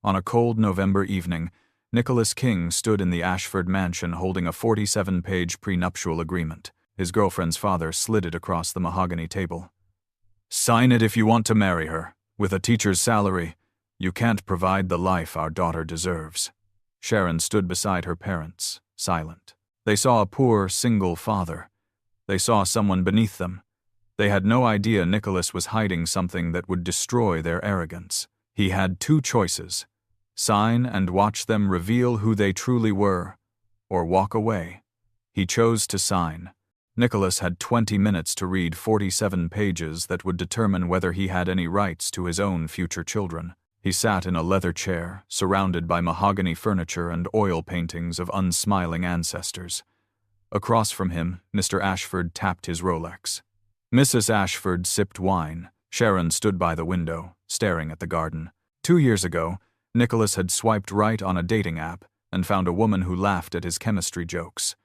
On a cold November evening, Nicholas King stood in the Ashford mansion holding a 47-page prenuptial agreement. His girlfriend's father slid it across the mahogany table. "Sign it if you want to marry her. With a teacher's salary, you can't provide the life our daughter deserves." Sharon stood beside her parents, silent. They saw a poor, single father. They saw someone beneath them. They had no idea Nicholas was hiding something that would destroy their arrogance. He had two choices: sign and watch them reveal who they truly were, or walk away. He chose to sign. Nicholas had 20 minutes to read 47 pages that would determine whether he had any rights to his own future children. He sat in a leather chair, surrounded by mahogany furniture and oil paintings of unsmiling ancestors. Across from him, Mr. Ashford tapped his Rolex. Mrs. Ashford sipped wine. Sharon stood by the window, staring at the garden. 2 years ago, Nicholas had swiped right on a dating app and found a woman who laughed at his chemistry jokes.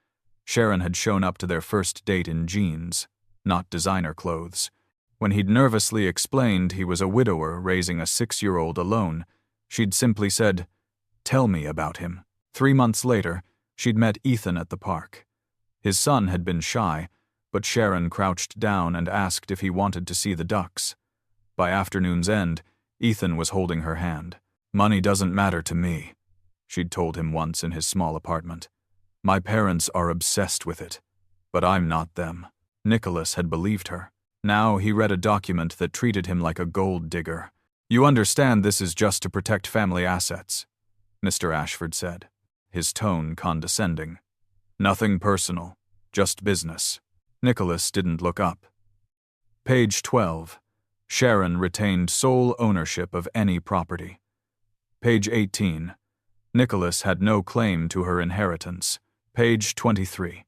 Sharon had shown up to their first date in jeans, not designer clothes. When he'd nervously explained he was a widower raising a 6-year-old alone, she'd simply said, "Tell me about him." 3 months later, she'd met Ethan at the park. His son had been shy, but Sharon crouched down and asked if he wanted to see the ducks. By afternoon's end, Ethan was holding her hand. "Money doesn't matter to me," she'd told him once in his small apartment. "My parents are obsessed with it, but I'm not them." Nicholas had believed her. Now he read a document that treated him like a gold digger. "You understand this is just to protect family assets," Mr. Ashford said, his tone condescending. "Nothing personal, just business." Nicholas didn't look up. Page 12. Sharon retained sole ownership of any property. Page 18. Nicholas had no claim to her inheritance. Page 23.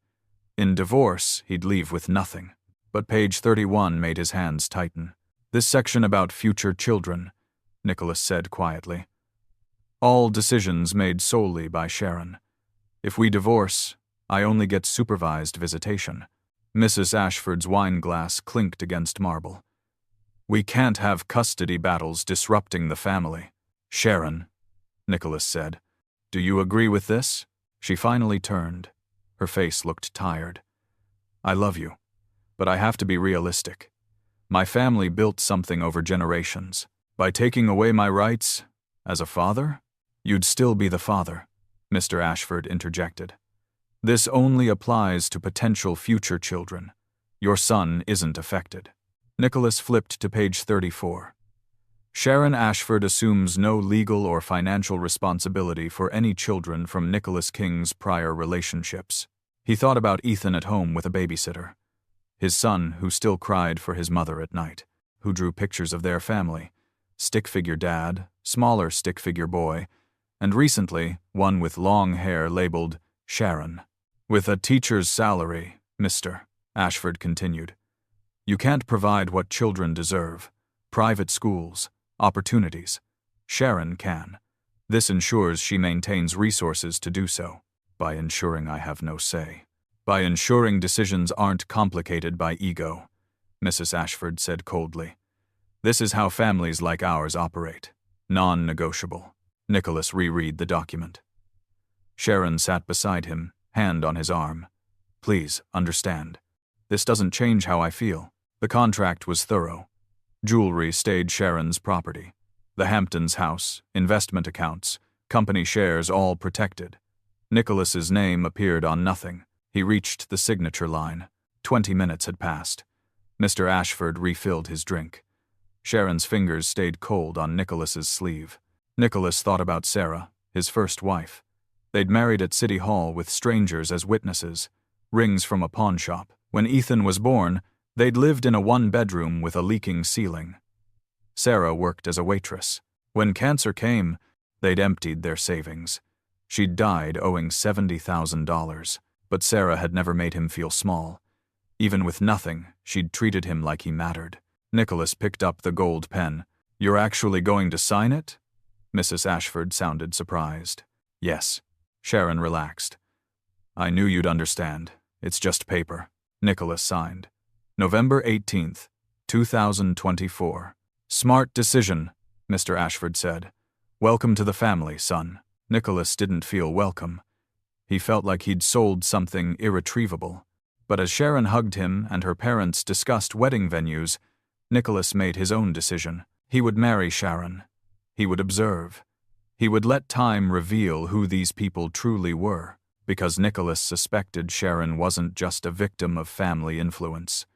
In divorce, he'd leave with nothing. But page 31 made his hands tighten. "This section about future children," Nicholas said quietly. "All decisions made solely by Sharon. If we divorce, I only get supervised visitation." Mrs. Ashford's wine glass clinked against marble. "We can't have custody battles disrupting the family." "Sharon," Nicholas said, "do you agree with this?" She finally turned. Her face looked tired. "I love you, but I have to be realistic. My family built something over generations. By taking away my rights, as a father, you'd still be the father," Mr. Ashford interjected. "This only applies to potential future children. Your son isn't affected." Nicholas flipped to page 34. Sharon Ashford assumes no legal or financial responsibility for any children from Nicholas King's prior relationships. He thought about Ethan at home with a babysitter. His son, who still cried for his mother at night, who drew pictures of their family, stick-figure dad, smaller stick-figure boy, and recently, one with long hair labeled Sharon. "With a teacher's salary, Mr. Ashford continued, you can't provide what children deserve. Private schools, opportunities. Sharon can. This ensures she maintains resources to do so, by ensuring I have no say. By ensuring decisions aren't complicated by ego," Mrs. Ashford said coldly. "This is how families like ours operate. Non-negotiable." Nicholas reread the document. Sharon sat beside him, hand on his arm. "Please, understand. This doesn't change how I feel." The contract was thorough. Jewelry stayed Sharon's property. The Hamptons house, investment accounts, company shares all protected. Nicholas's name appeared on nothing. He reached the signature line. 20 minutes had passed. Mr. Ashford refilled his drink. Sharon's fingers stayed cold on Nicholas's sleeve. Nicholas thought about Sarah, his first wife. They'd married at City Hall with strangers as witnesses, rings from a pawn shop. When Ethan was born, they'd lived in a one-bedroom with a leaking ceiling. Sarah worked as a waitress. When cancer came, they'd emptied their savings. She'd died owing $70,000, but Sarah had never made him feel small. Even with nothing, she'd treated him like he mattered. Nicholas picked up the gold pen. "You're actually going to sign it?" Mrs. Ashford sounded surprised. "Yes." Sharon relaxed. "I knew you'd understand. It's just paper." Nicholas signed. November 18th, 2024. "Smart decision," Mr. Ashford said. "Welcome to the family, son." Nicholas didn't feel welcome. He felt like he'd sold something irretrievable. But as Sharon hugged him and her parents discussed wedding venues, Nicholas made his own decision. He would marry Sharon. He would observe. He would let time reveal who these people truly were, because Nicholas suspected Sharon wasn't just a victim of family influence.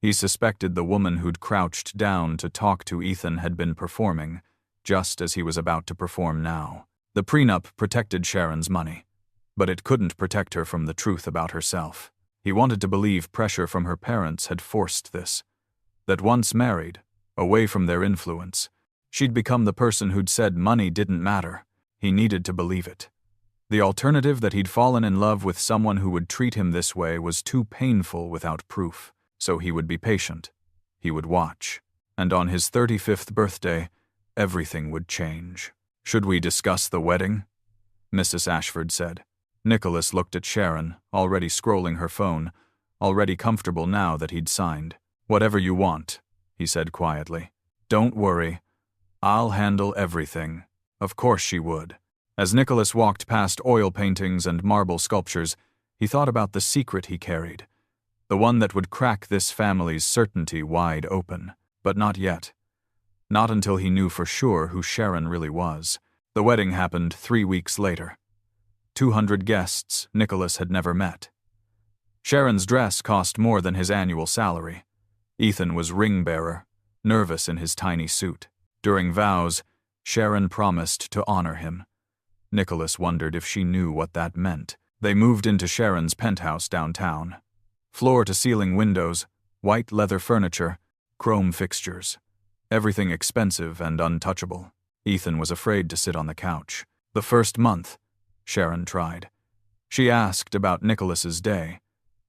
He suspected the woman who'd crouched down to talk to Ethan had been performing, just as he was about to perform now. The prenup protected Sharon's money, but it couldn't protect her from the truth about herself. He wanted to believe pressure from her parents had forced this, that once married, away from their influence, she'd become the person who'd said money didn't matter. He needed to believe it. The alternative, that he'd fallen in love with someone who would treat him this way, was too painful without proof. So he would be patient. He would watch. And on his 35th birthday, everything would change. "Should we discuss the wedding?" Mrs. Ashford said. Nicholas looked at Sharon, already scrolling her phone, already comfortable now that he'd signed. "Whatever you want," he said quietly. "Don't worry. I'll handle everything." Of course she would. As Nicholas walked past oil paintings and marble sculptures, he thought about the secret he carried, the one that would crack this family's certainty wide open. But not yet. Not until he knew for sure who Sharon really was. The wedding happened 3 weeks later. 200 guests Nicholas had never met. Sharon's dress cost more than his annual salary. Ethan was ring bearer, nervous in his tiny suit. During vows, Sharon promised to honor him. Nicholas wondered if she knew what that meant. They moved into Sharon's penthouse downtown. Floor-to-ceiling windows, white leather furniture, chrome fixtures. Everything expensive and untouchable. Ethan was afraid to sit on the couch. The first month, Sharon tried. She asked about Nicholas's day.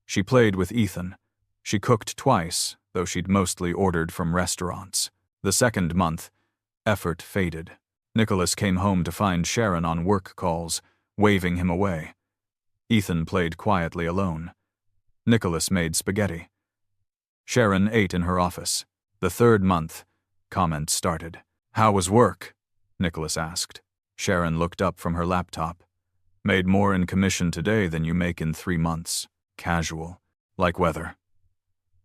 She played with Ethan. She cooked twice, though she'd mostly ordered from restaurants. The second month, effort faded. Nicholas came home to find Sharon on work calls, waving him away. Ethan played quietly alone. Nicholas made spaghetti. Sharon ate in her office. The third month, comments started. "How was work?" Nicholas asked. Sharon looked up from her laptop. "Made more in commission today than you make in 3 months. Casual. Like weather."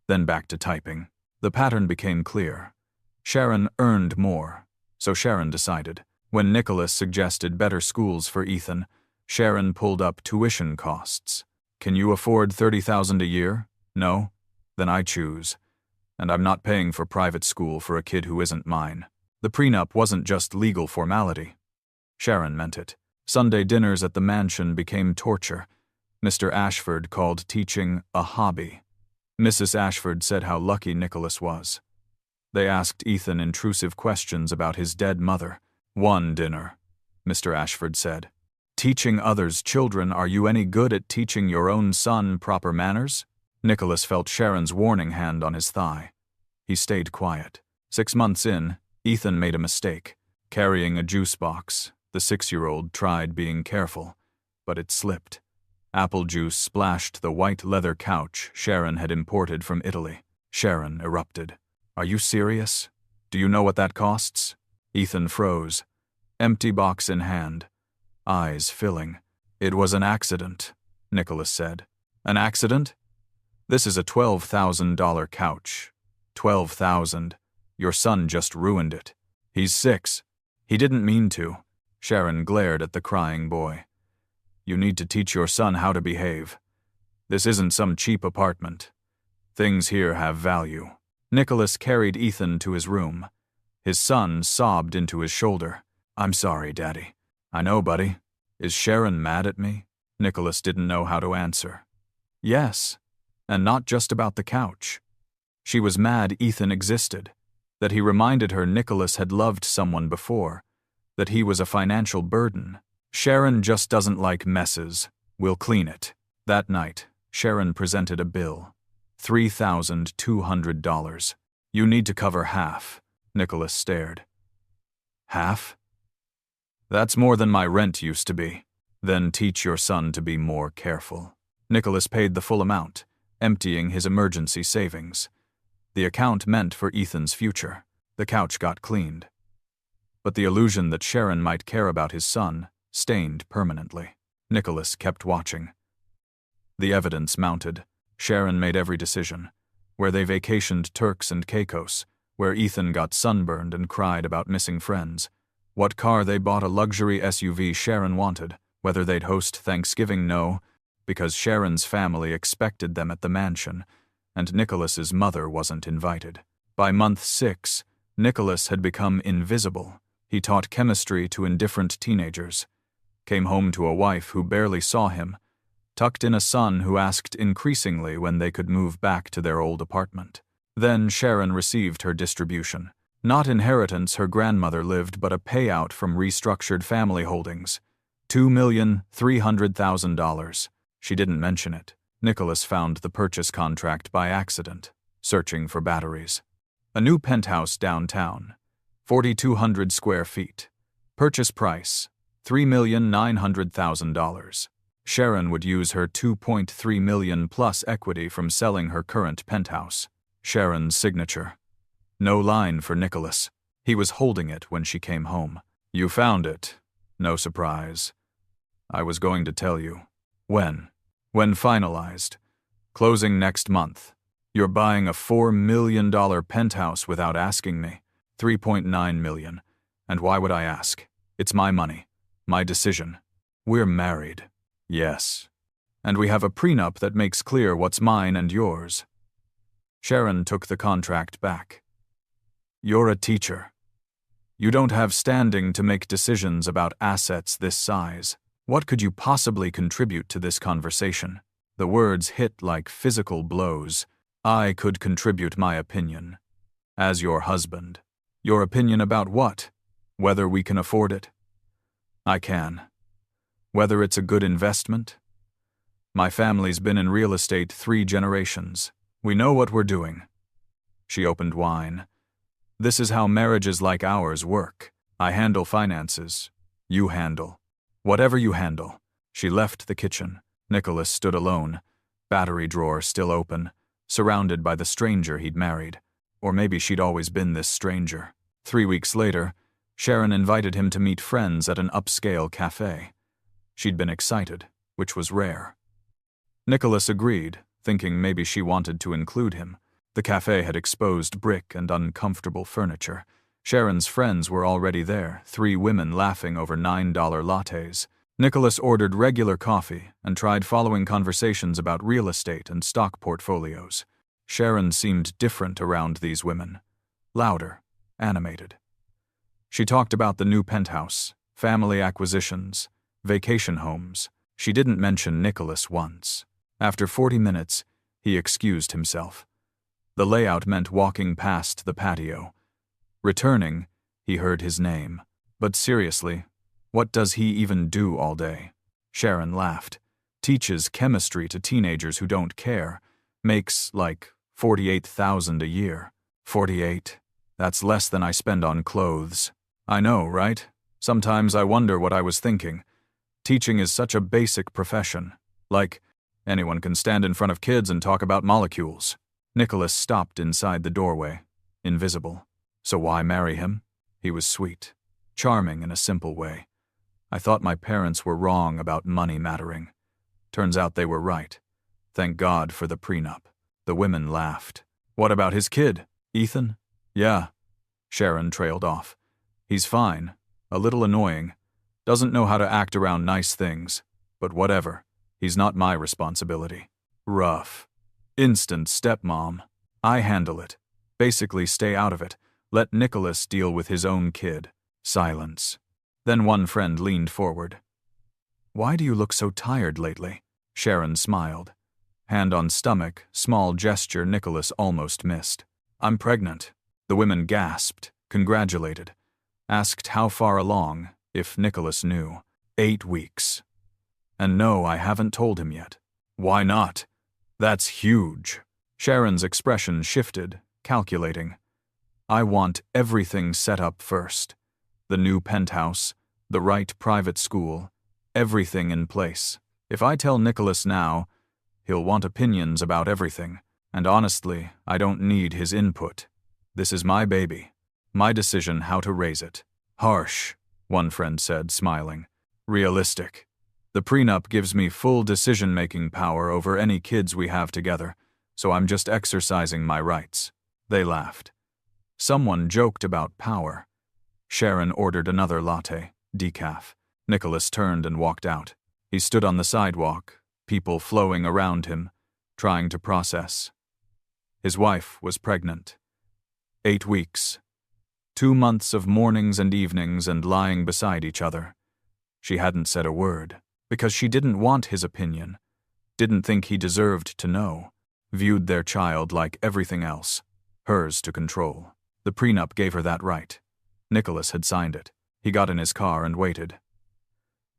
Then back to typing. The pattern became clear. Sharon earned more, so Sharon decided. When Nicholas suggested better schools for Ethan, Sharon pulled up tuition costs. "Can you afford $30,000 a year? No? Then I choose. And I'm not paying for private school for a kid who isn't mine." The prenup wasn't just legal formality. Sharon meant it. Sunday dinners at the mansion became torture. Mr. Ashford called teaching a hobby. Mrs. Ashford said how lucky Nicholas was. They asked Ethan intrusive questions about his dead mother. "One dinner," Mr. Ashford said. "Teaching others' children, are you any good at teaching your own son proper manners?" Nicholas felt Sharon's warning hand on his thigh. He stayed quiet. 6 months in, Ethan made a mistake. Carrying a juice box, the 6-year-old tried being careful, but it slipped. Apple juice splashed the white leather couch Sharon had imported from Italy. Sharon erupted. "Are you serious? Do you know what that costs?" Ethan froze, empty box in hand, eyes filling. "It was an accident," Nicholas said. "An accident? This is a $12,000 couch. 12,000. Your son just ruined it. He's 6. He didn't mean to." Sharon glared at the crying boy. "You need to teach your son how to behave. This isn't some cheap apartment. Things here have value." Nicholas carried Ethan to his room. His son sobbed into his shoulder. "I'm sorry, Daddy." "I know, buddy. Is Sharon mad at me?" Nicholas didn't know how to answer. Yes, and not just about the couch. She was mad Ethan existed, that he reminded her Nicholas had loved someone before, that he was a financial burden. "Sharon just doesn't like messes. We'll clean it." That night, Sharon presented a bill. $3,200. "You need to cover half." Nicholas stared. "Half? That's more than my rent used to be." "Then teach your son to be more careful." Nicholas paid the full amount, emptying his emergency savings. The account meant for Ethan's future. The couch got cleaned. but the illusion that Sharon might care about his son stained permanently. Nicholas kept watching. The evidence mounted. Sharon made every decision. Where they vacationed Turks and Caicos, where Ethan got sunburned and cried about missing friends. What car they bought, a luxury SUV Sharon wanted. Whether they'd host Thanksgiving, no, because Sharon's family expected them at the mansion, and Nicholas's mother wasn't invited. By month 6, Nicholas had become invisible. He taught chemistry to indifferent teenagers, came home to a wife who barely saw him, tucked in a son who asked increasingly when they could move back to their old apartment. Then Sharon received her distribution. Not inheritance her grandmother lived, but a payout from restructured family holdings. $2,300,000. She didn't mention it. Nicholas found the purchase contract by accident, searching for batteries. A new penthouse downtown, 4,200 square feet. Purchase price, $3,900,000. Sharon would use her $2.3 million plus equity from selling her current penthouse. Sharon's signature. No line for Nicholas. He was holding it when she came home. You found it. No surprise. I was going to tell you. When? When finalized. Closing next month. You're buying a $4 million penthouse without asking me. $3.9 million. And why would I ask? It's my money. My decision. We're married. Yes. And we have a prenup that makes clear what's mine and yours. Sharon took the contract back. You're a teacher. You don't have standing to make decisions about assets this size. What could you possibly contribute to this conversation? The words hit like physical blows. I could contribute my opinion. As your husband. Your opinion about what? Whether we can afford it? I can. Whether it's a good investment? My family's been in real estate 3 generations. We know what we're doing. She opened wine. This is how marriages like ours work. I handle finances. You handle. Whatever you handle. She left the kitchen. Nicholas stood alone, battery drawer still open, surrounded by the stranger he'd married. Or maybe she'd always been this stranger. 3 weeks later, Sharon invited him to meet friends at an upscale cafe. She'd been excited, which was rare. Nicholas agreed, thinking maybe she wanted to include him. The cafe had exposed brick and uncomfortable furniture. Sharon's friends were already there, 3 women laughing over $9 lattes. Nicholas ordered regular coffee and tried following conversations about real estate and stock portfolios. Sharon seemed different around these women. Louder, animated. She talked about the new penthouse, family acquisitions, vacation homes. She didn't mention Nicholas once. After 40 minutes, he excused himself. The layout meant walking past the patio. Returning, he heard his name. But seriously, what does he even do all day? Sharon laughed. Teaches chemistry to teenagers who don't care. Makes, like, $48,000 a year. 48. That's less than I spend on clothes. I know, right? Sometimes I wonder what I was thinking. Teaching is such a basic profession. Like, anyone can stand in front of kids and talk about molecules. Nicholas stopped inside the doorway, invisible. So why marry him? He was sweet, charming in a simple way. I thought my parents were wrong about money mattering. Turns out they were right. Thank God for the prenup. The women laughed. What about his kid, Ethan? Yeah. Sharon trailed off. He's fine. A little annoying. Doesn't know how to act around nice things. But whatever. He's not my responsibility. Rough. Instant stepmom. I handle it. Basically stay out of it. Let Nicholas deal with his own kid. Silence. Then one friend leaned forward. Why do you look so tired lately? Sharon smiled. Hand on stomach, small gesture Nicholas almost missed. I'm pregnant. The women gasped, congratulated. Asked how far along, if Nicholas knew. 8 weeks. And no, I haven't told him yet. Why not? That's huge. Sharon's expression shifted, calculating. I want everything set up first. The new penthouse, the right private school, everything in place. If I tell Nicholas now, he'll want opinions about everything. And honestly, I don't need his input. This is my baby. My decision how to raise it. Harsh, one friend said, smiling. Realistic. The prenup gives me full decision-making power over any kids we have together, so I'm just exercising my rights. They laughed. Someone joked about power. Sharon ordered another latte, decaf. Nicholas turned and walked out. He stood on the sidewalk, people flowing around him, trying to process. His wife was pregnant. 8 weeks. 2 months of mornings and evenings and lying beside each other. She hadn't said a word, because she didn't want his opinion, didn't think he deserved to know, viewed their child like everything else, hers to control. The prenup gave her that right. Nicholas had signed it. He got in his car and waited.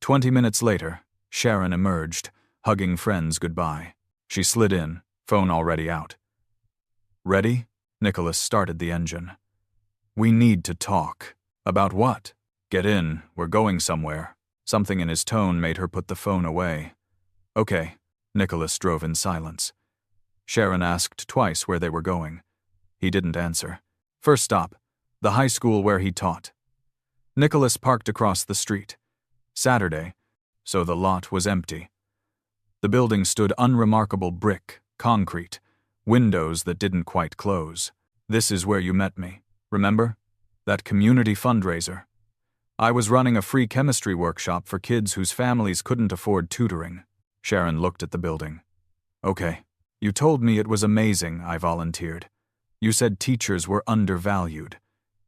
20 minutes later, Sharon emerged, hugging friends goodbye. She slid in, phone already out. Ready? Nicholas started the engine. We need to talk. About what? Get in, we're going somewhere. Something in his tone made her put the phone away. Okay. Nicholas drove in silence. Sharon asked twice where they were going. He didn't answer. First stop, the high school where he taught. Nicholas parked across the street. Saturday, so the lot was empty. The building stood unremarkable brick, concrete, windows that didn't quite close. This is where you met me, remember? That community fundraiser. I was running a free chemistry workshop for kids whose families couldn't afford tutoring. Sharon looked at the building. Okay. You told me it was amazing, I volunteered. You said teachers were undervalued.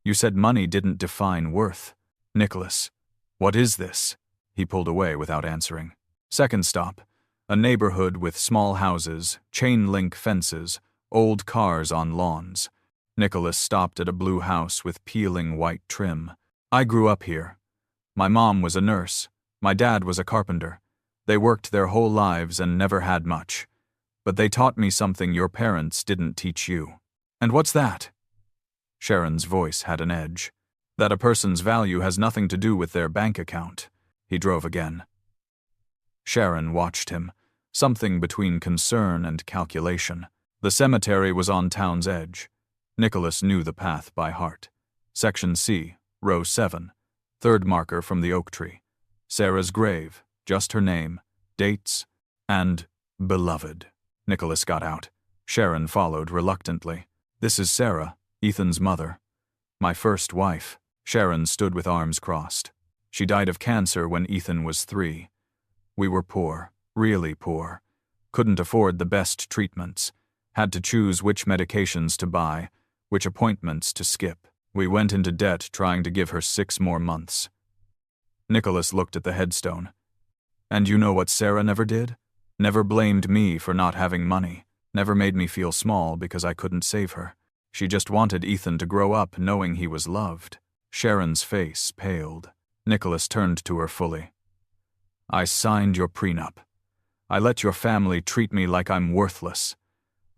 You said money didn't define worth. Nicholas, what is this? He pulled away without answering. Second stop, a neighborhood with small houses, chain-link fences, old cars on lawns. Nicholas stopped at a blue house with peeling white trim. I grew up here. My mom was a nurse. My dad was a carpenter. They worked their whole lives and never had much. But they taught me something your parents didn't teach you. And what's that? Sharon's voice had an edge. That a person's value has nothing to do with their bank account. He drove again. Sharon watched him, something between concern and calculation. The cemetery was on town's edge. Nicholas knew the path by heart. Section C, row 7, third marker from the oak tree. Sarah's grave, just her name, dates, and beloved. Nicholas got out. Sharon followed reluctantly. This is Sarah, Ethan's mother. My first wife. Sharon stood with arms crossed. She died of cancer when Ethan was 3. We were poor, really poor. Couldn't afford the best treatments. Had to choose which medications to buy, which appointments to skip. We went into debt trying to give her 6 more months. Nicholas looked at the headstone. And you know what Sarah never did? Never blamed me for not having money. Never made me feel small because I couldn't save her. She just wanted Ethan to grow up knowing he was loved. Sharon's face paled. Nicholas turned to her fully. I signed your prenup. I let your family treat me like I'm worthless.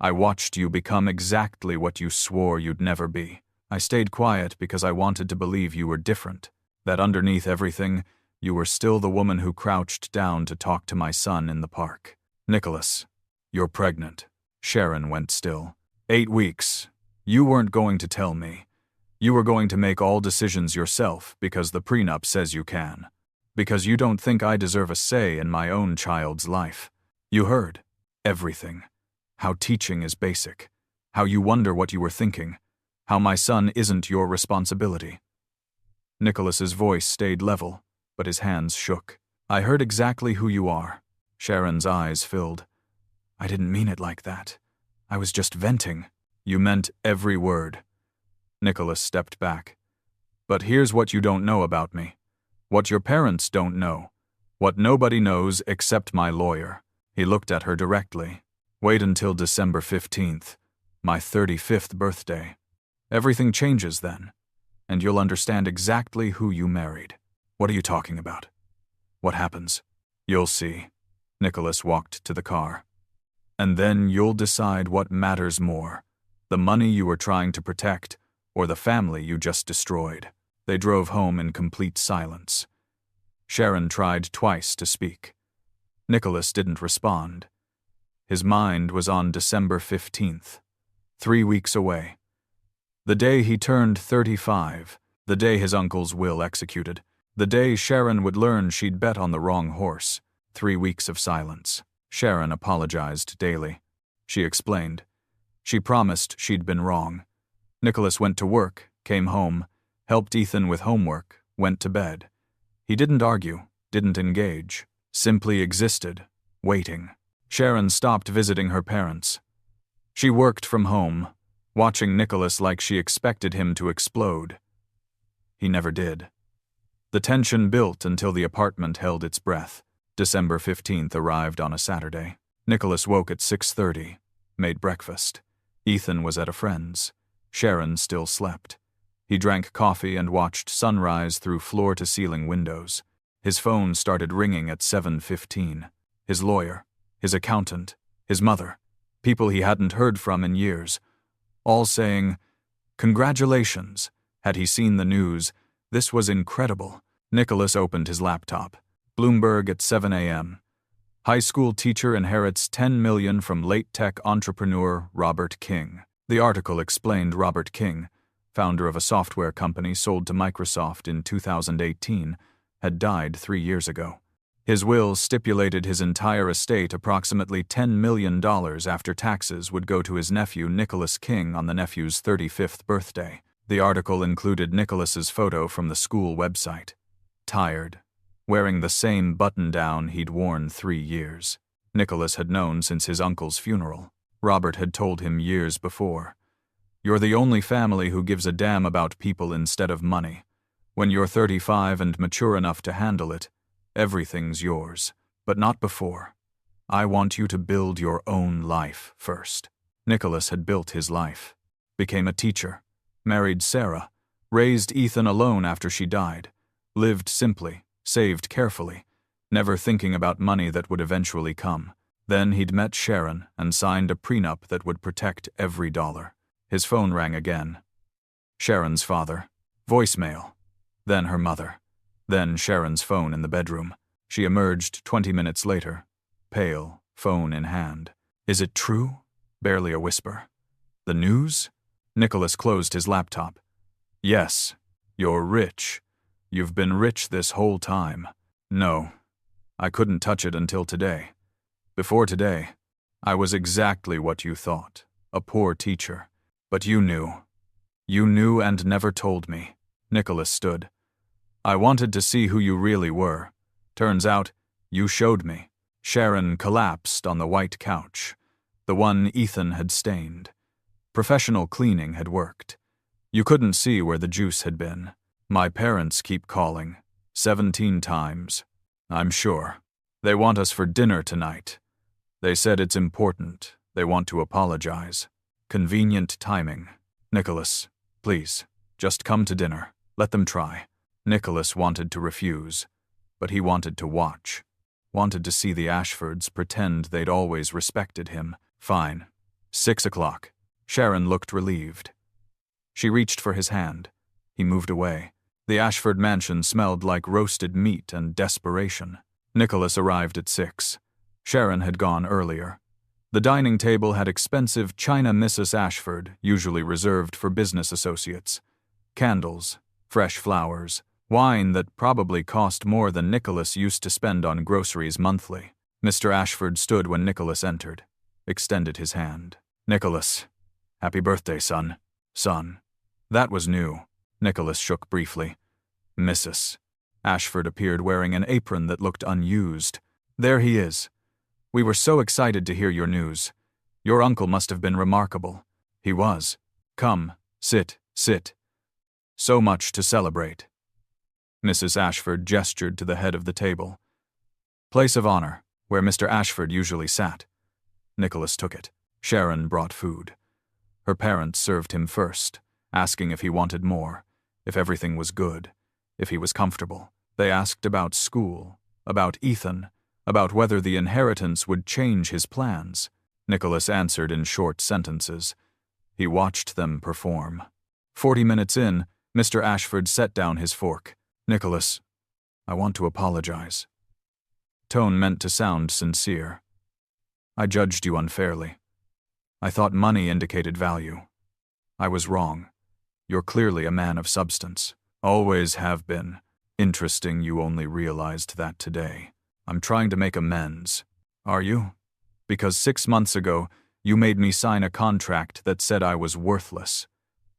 I watched you become exactly what you swore you'd never be. I stayed quiet because I wanted to believe you were different, that underneath everything, you were still the woman who crouched down to talk to my son in the park. Nicholas, you're pregnant. Sharon went still. 8 weeks. You weren't going to tell me. You were going to make all decisions yourself because the prenup says you can. Because you don't think I deserve a say in my own child's life. You heard everything. How teaching is basic. How you wonder what you were thinking. How my son isn't your responsibility. Nicholas's voice stayed level, but his hands shook. I heard exactly who you are. Sharon's eyes filled. I didn't mean it like that. I was just venting. You meant every word. Nicholas stepped back. But here's what you don't know about me. What your parents don't know. What nobody knows except my lawyer. He looked at her directly. Wait until December 15th, my 35th birthday. Everything changes then, and you'll understand exactly who you married. What are you talking about? What happens? You'll see. Nicholas walked to the car. And then you'll decide what matters more, the money you were trying to protect or the family you just destroyed. They drove home in complete silence. Sharon tried twice to speak. Nicholas didn't respond. His mind was on December 15th, 3 weeks away. The day he turned 35, The day his uncle's will executed. The day Sharon would learn she'd bet on the wrong horse. 3 weeks of silence. Sharon apologized daily. She explained. She promised she'd been wrong. Nicholas went to work, came home, helped Ethan with homework, went to bed. He didn't argue, didn't engage, simply existed, waiting. Sharon stopped visiting her parents. She worked from home, watching Nicholas like she expected him to explode. He never did. The tension built until the apartment held its breath. December 15th arrived on a Saturday. Nicholas woke at 6:30, made breakfast. Ethan was at a friend's. Sharon still slept. He drank coffee and watched sunrise through floor-to-ceiling windows. His phone started ringing at 7:15. His lawyer, his accountant, his mother, people he hadn't heard from in years, all saying, "Congratulations." Had he seen the news? This was incredible. Nicholas opened his laptop. Bloomberg at 7 a.m. High school teacher inherits $10 million from late tech entrepreneur Robert King. The article explained Robert King, founder of a software company sold to Microsoft in 2018, had died 3 years ago. His will stipulated his entire estate, approximately $10 million after taxes, would go to his nephew Nicholas King on the nephew's 35th birthday. The article included Nicholas's photo from the school website. Tired, wearing the same button-down he'd worn 3 years. Nicholas had known since his uncle's funeral. Robert had told him years before, "You're the only family who gives a damn about people instead of money. When you're 35 and mature enough to handle it, everything's yours, but not before. I want you to build your own life first." Nicholas had built his life, became a teacher, married Sarah, raised Ethan alone after she died, lived simply, saved carefully, never thinking about money that would eventually come. Then he'd met Sharon and signed a prenup that would protect every dollar. His phone rang again. Sharon's father. Voicemail. Then her mother. Then Sharon's phone in the bedroom. She emerged 20 minutes later, pale, phone in hand. "Is it true?" Barely a whisper. "The news?" Nicholas closed his laptop. "Yes, you're rich. You've been rich this whole time." "No, I couldn't touch it until today. Before today, I was exactly what you thought, a poor teacher. But you knew. You knew and never told me." Nicholas stood. "I wanted to see who you really were. Turns out, you showed me." Sharon collapsed on the white couch, the one Ethan had stained. Professional cleaning had worked. You couldn't see where the juice had been. "My parents keep calling. 17 times. I'm sure. They want us for dinner tonight. They said it's important. They want to apologize. Convenient timing. Nicholas, please, just come to dinner. Let them try." Nicholas wanted to refuse, but he wanted to watch. Wanted to see the Ashfords pretend they'd always respected him. "Fine. 6 o'clock. Sharon looked relieved. She reached for his hand. He moved away. The Ashford mansion smelled like roasted meat and desperation. Nicholas arrived at 6. Sharon had gone earlier. The dining table had expensive China Mrs. Ashford, usually reserved for business associates. Candles, fresh flowers, wine that probably cost more than Nicholas used to spend on groceries monthly. Mr. Ashford stood when Nicholas entered, extended his hand. "Nicholas, happy birthday, son." "Son." That was new. Nicholas shook briefly. "Mrs." Ashford appeared wearing an apron that looked unused. "There he is. We were so excited to hear your news. Your uncle must have been remarkable." "He was. Come, sit. So much to celebrate." Mrs. Ashford gestured to the head of the table. "Place of honor, where Mr. Ashford usually sat." Nicholas took it. Sharon brought food. Her parents served him first, asking if he wanted more, if everything was good, if he was comfortable. They asked about school, about Ethan, about whether the inheritance would change his plans. Nicholas answered in short sentences. He watched them perform. 40 minutes in, Mr. Ashford set down his fork. "Nicholas, I want to apologize." Tone meant to sound sincere. "I judged you unfairly. I thought money indicated value. I was wrong. You're clearly a man of substance." Always have been. Interesting you only realized that today. I'm trying to make amends. Are you? Because 6 months ago, you made me sign a contract that said I was worthless.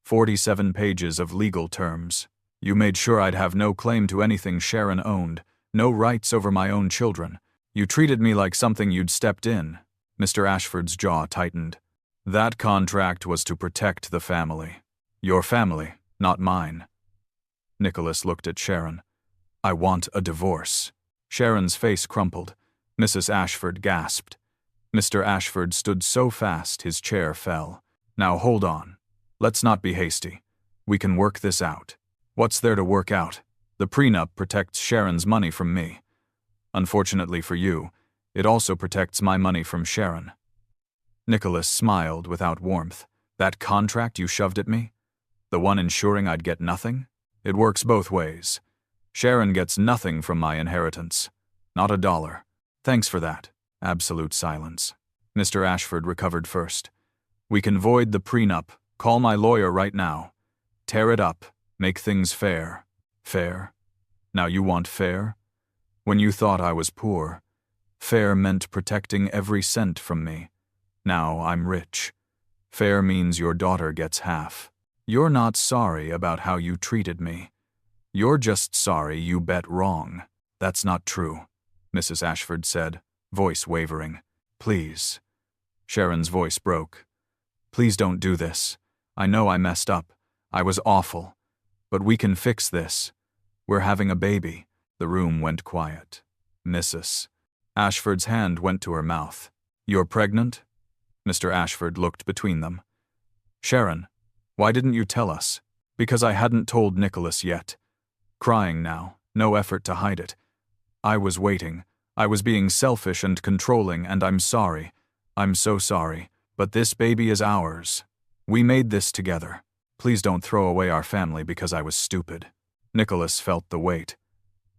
47 pages of legal terms. You made sure I'd have no claim to anything Sharon owned, no rights over my own children. You treated me like something you'd stepped in. Mr. Ashford's jaw tightened. That contract was to protect the family. Your family, not mine. Nicholas looked at Sharon. I want a divorce. Sharon's face crumpled. Mrs. Ashford gasped. Mr. Ashford stood so fast his chair fell. Now hold on. Let's not be hasty. We can work this out. What's there to work out? The prenup protects Sharon's money from me. Unfortunately for you, it also protects my money from Sharon. Nicholas smiled without warmth. That contract you shoved at me? The one ensuring I'd get nothing? It works both ways. Sharon gets nothing from my inheritance. Not a dollar. Thanks for that. Absolute silence. Mr. Ashford recovered first. We can void the prenup. Call my lawyer right now. Tear it up. Make things fair. Fair? Now you want fair? When you thought I was poor, fair meant protecting every cent from me. Now I'm rich. Fair means your daughter gets half. You're not sorry about how you treated me. You're just sorry you bet wrong. That's not true, Mrs. Ashford said, voice wavering. Please. Sharon's voice broke. Please don't do this. I know I messed up. I was awful. But we can fix this. We're having a baby. The room went quiet. Mrs. Ashford's hand went to her mouth. You're pregnant? Mr. Ashford looked between them. Sharon, why didn't you tell us? Because I hadn't told Nicholas yet. Crying now, no effort to hide it. I was waiting. I was being selfish and controlling, and I'm sorry. I'm so sorry. But this baby is ours. We made this together. Please don't throw away our family because I was stupid. Nicholas felt the weight.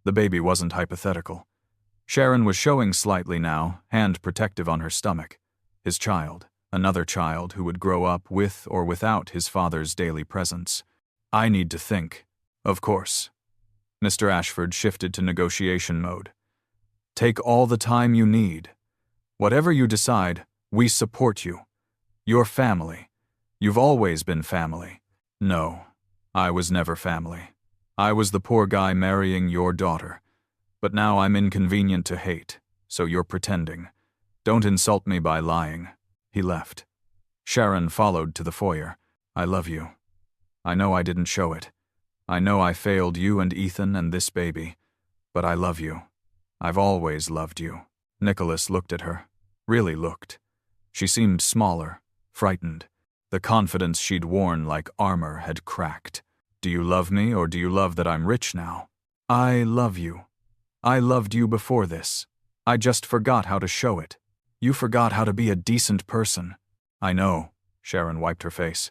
The baby wasn't hypothetical. Sharon was showing slightly now, hand protective on her stomach. His child, another child who would grow up with or without his father's daily presence. I need to think. Of course. Mr. Ashford shifted to negotiation mode. Take all the time you need. Whatever you decide, we support you. You're family. You've always been family. No, I was never family. I was the poor guy marrying your daughter. But now I'm inconvenient to hate, so you're pretending. Don't insult me by lying. He left. Sharon followed to the foyer. I love you. I know I didn't show it. I know I failed you and Ethan and this baby. But I love you. I've always loved you. Nicholas looked at her. Really looked. She seemed smaller, frightened. The confidence she'd worn like armor had cracked. Do you love me, or do you love that I'm rich now? I love you. I loved you before this. I just forgot how to show it. You forgot how to be a decent person. I know, Sharon wiped her face.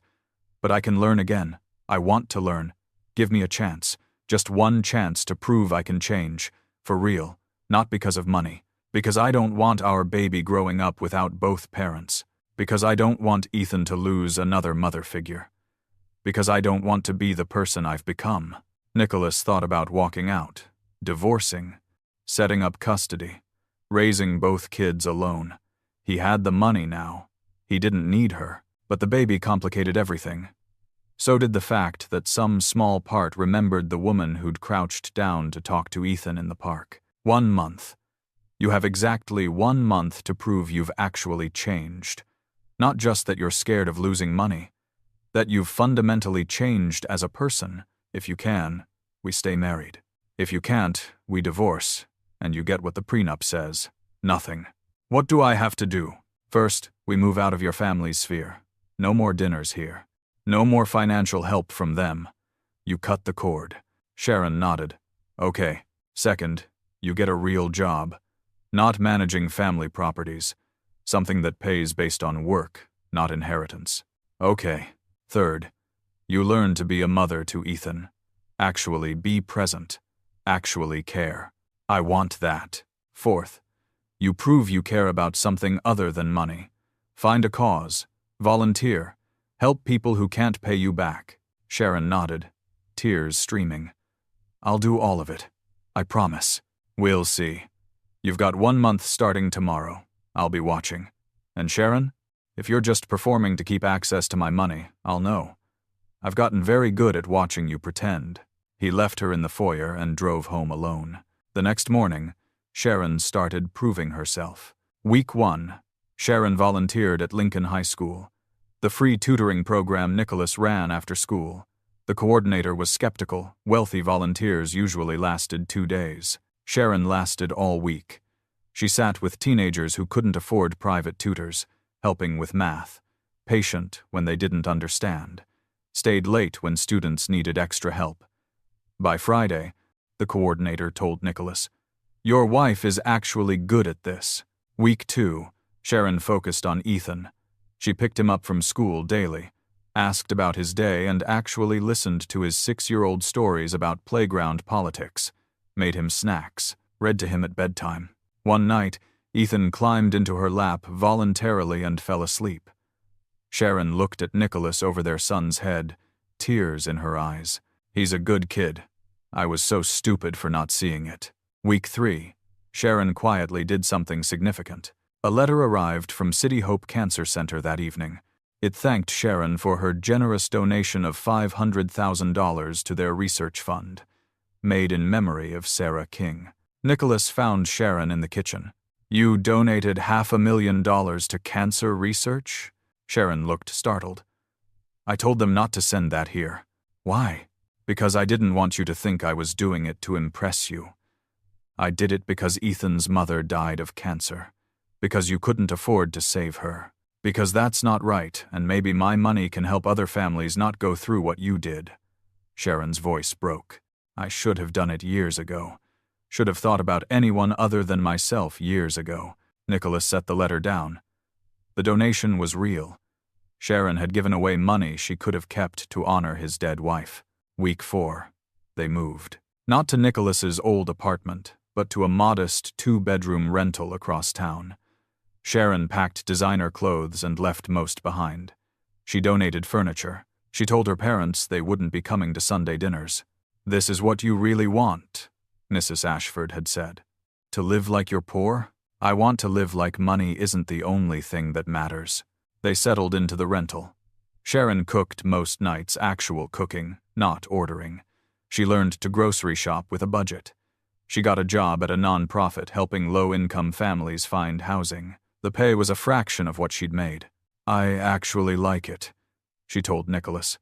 But I can learn again. I want to learn. Give me a chance. Just one chance to prove I can change. For real. Not because of money. Because I don't want our baby growing up without both parents. Because I don't want Ethan to lose another mother figure. Because I don't want to be the person I've become. Nicholas thought about walking out, divorcing, setting up custody, raising both kids alone. He had the money now. He didn't need her, but the baby complicated everything. So did the fact that some small part remembered the woman who'd crouched down to talk to Ethan in the park. 1 month. You have exactly 1 month to prove you've actually changed. Not just that you're scared of losing money. That you've fundamentally changed as a person. If you can, we stay married. If you can't, we divorce, and you get what the prenup says. Nothing. What do I have to do? First, we move out of your family's sphere. No more dinners here. No more financial help from them. You cut the cord. Sharon nodded. Okay. Second, you get a real job. Not managing family properties. Something that pays based on work, not inheritance. Okay. Third, you learn to be a mother to Ethan. Actually be present. Actually care. I want that. Fourth, you prove you care about something other than money. Find a cause. Volunteer. Help people who can't pay you back. Sharon nodded. tears streaming. "I'll do all of it. I promise. We'll see. You've got 1 month starting tomorrow. I'll be watching. And Sharon, if you're just performing to keep access to my money, I'll know. I've gotten very good at watching you pretend." He left her in the foyer and drove home alone. The next morning, Sharon started proving herself. Week 1, Sharon volunteered at Lincoln High School, the free tutoring program Nicholas ran after school. The coordinator was skeptical. Wealthy volunteers usually lasted 2 days. Sharon lasted all week. She sat with teenagers who couldn't afford private tutors, helping with math, patient when they didn't understand, stayed late when students needed extra help. By Friday, the coordinator told Nicholas, "Your wife is actually good at this." Week 2, Sharon focused on Ethan. She picked him up from school daily, asked about his day, and actually listened to his 6-year-old stories about playground politics, made him snacks, read to him at bedtime. One night, Ethan climbed into her lap voluntarily and fell asleep. Sharon looked at Nicholas over their son's head, tears in her eyes. "He's a good kid. I was so stupid for not seeing it." Week 3, Sharon quietly did something significant. A letter arrived from City Hope Cancer Center that evening. It thanked Sharon for her generous donation of $500,000 to their research fund, made in memory of Sarah King. Nicholas found Sharon in the kitchen. "You donated $500,000 to cancer research?" Sharon looked startled. "I told them not to send that here." "Why?" "Because I didn't want you to think I was doing it to impress you. I did it because Ethan's mother died of cancer. Because you couldn't afford to save her. Because that's not right, and maybe my money can help other families not go through what you did." Sharon's voice broke. "I should have done it years ago. Should have thought about anyone other than myself years ago." Nicholas set the letter down. The donation was real. Sharon had given away money she could have kept to honor his dead wife. Week 4, they moved. Not to Nicholas's old apartment, but to a modest 2-bedroom rental across town. Sharon packed designer clothes and left most behind. She donated furniture. She told her parents they wouldn't be coming to Sunday dinners. "This is what you really want," Mrs. Ashford had said. "To live like you're poor? I want to live like money isn't the only thing that matters." They settled into the rental. Sharon cooked most nights, actual cooking, not ordering. She learned to grocery shop with a budget. She got a job at a non-profit helping low-income families find housing. The pay was a fraction of what she'd made. "I actually like it," she told Nicholas.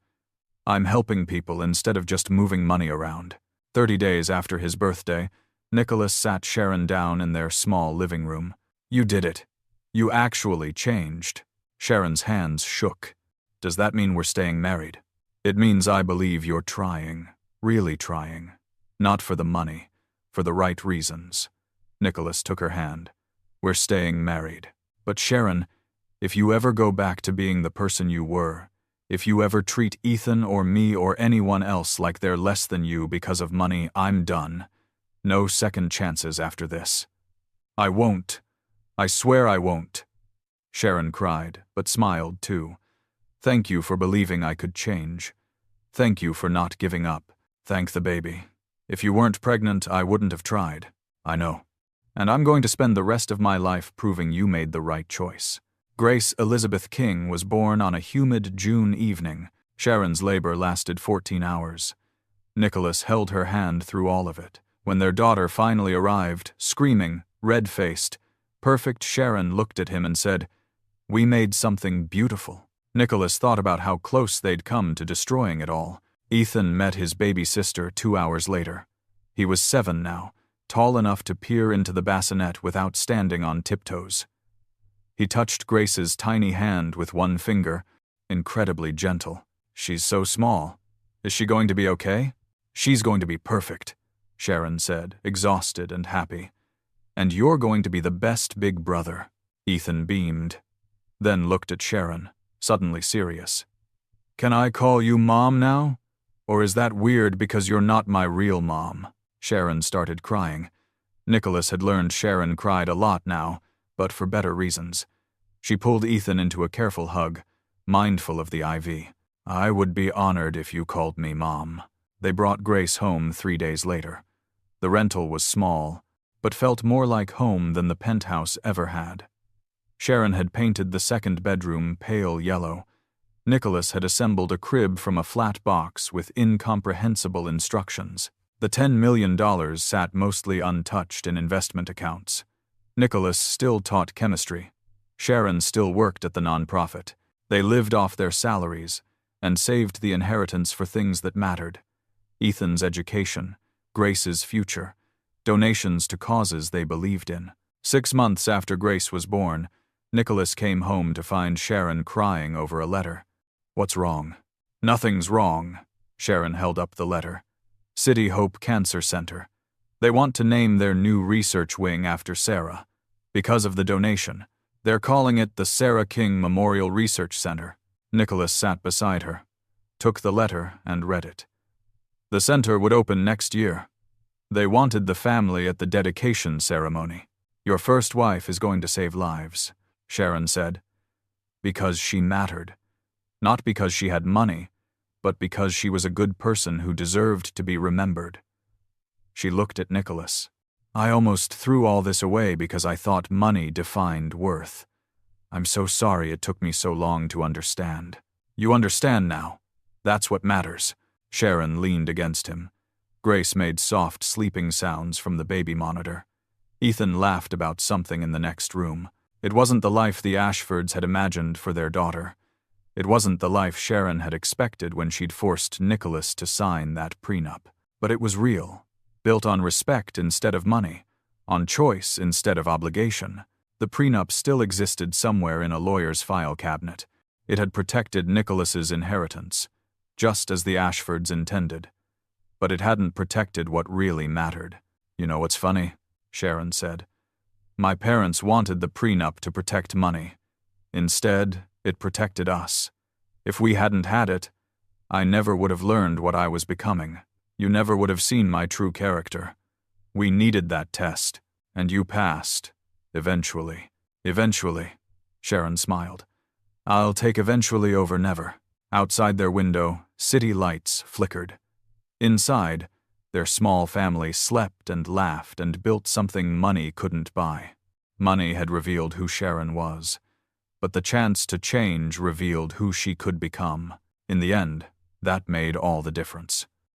"I'm helping people instead of just moving money around." 30 days after his birthday, Nicholas sat Sharon down in their small living room. "You did it. You actually changed." Sharon's hands shook. "Does that mean we're staying married?" "It means I believe you're trying, really trying. Not for the money, for the right reasons." Nicholas took her hand. "We're staying married. But Sharon, if you ever go back to being the person you were, if you ever treat Ethan or me or anyone else like they're less than you because of money, I'm done. No second chances after this." "I won't. I swear I won't." Sharon cried, but smiled too. "Thank you for believing I could change. Thank you for not giving up. Thank the baby. If you weren't pregnant, I wouldn't have tried. I know. And I'm going to spend the rest of my life proving you made the right choice." Grace Elizabeth King was born on a humid June evening. Sharon's labor lasted 14 hours. Nicholas held her hand through all of it. When their daughter finally arrived, screaming, red-faced, perfect, Sharon looked at him and said, "We made something beautiful." Nicholas thought about how close they'd come to destroying it all. Ethan met his baby sister 2 hours later. He was 7 now, tall enough to peer into the bassinet without standing on tiptoes. He touched Grace's tiny hand with one finger, incredibly gentle. "She's so small. Is she going to be okay?" "She's going to be perfect," Sharon said, exhausted and happy. "And you're going to be the best big brother." Ethan beamed, then looked at Sharon, suddenly serious. "Can I call you Mom now? Or is that weird because you're not my real mom?" Sharon started crying. Nicholas had learned Sharon cried a lot now, but for better reasons. She pulled Ethan into a careful hug, mindful of the IV. "I would be honored if you called me Mom." They brought Grace home 3 days later. The rental was small, but felt more like home than the penthouse ever had. Sharon had painted the second bedroom pale yellow. Nicholas had assembled a crib from a flat box with incomprehensible instructions. The $10 million sat mostly untouched in investment accounts. Nicholas still taught chemistry. Sharon still worked at the nonprofit. They lived off their salaries and saved the inheritance for things that mattered: Ethan's education, Grace's future, donations to causes they believed in. 6 months after Grace was born, Nicholas came home to find Sharon crying over a letter. "What's wrong?" "Nothing's wrong." Sharon held up the letter. "City Hope Cancer Center. They want to name their new research wing after Sarah. Because of the donation, they're calling it the Sarah King Memorial Research Center." Nicholas sat beside her, took the letter, and read it. The center would open next year. They wanted the family at the dedication ceremony. "Your first wife is going to save lives," Sharon said. "Because she mattered. Not because she had money, but because she was a good person who deserved to be remembered." She looked at Nicholas. "I almost threw all this away because I thought money defined worth. I'm so sorry it took me so long to understand." "You understand now. That's what matters." Sharon leaned against him. Grace made soft sleeping sounds from the baby monitor. Ethan laughed about something in the next room. It wasn't the life the Ashfords had imagined for their daughter. It wasn't the life Sharon had expected when she'd forced Nicholas to sign that prenup. But it was real, built on respect instead of money, on choice instead of obligation. The prenup still existed somewhere in a lawyer's file cabinet. It had protected Nicholas's inheritance, just as the Ashfords intended. But it hadn't protected what really mattered. "You know what's funny?" Sharon said. "My parents wanted the prenup to protect money. Instead, it protected us. If we hadn't had it, I never would have learned what I was becoming. You never would have seen my true character. We needed that test, and you passed. Eventually." "Eventually," Sharon smiled. "I'll take eventually over never." Outside their window, city lights flickered. Inside, their small family slept and laughed and built something money couldn't buy. Money had revealed who Sharon was, but the chance to change revealed who she could become. In the end, that made all the difference.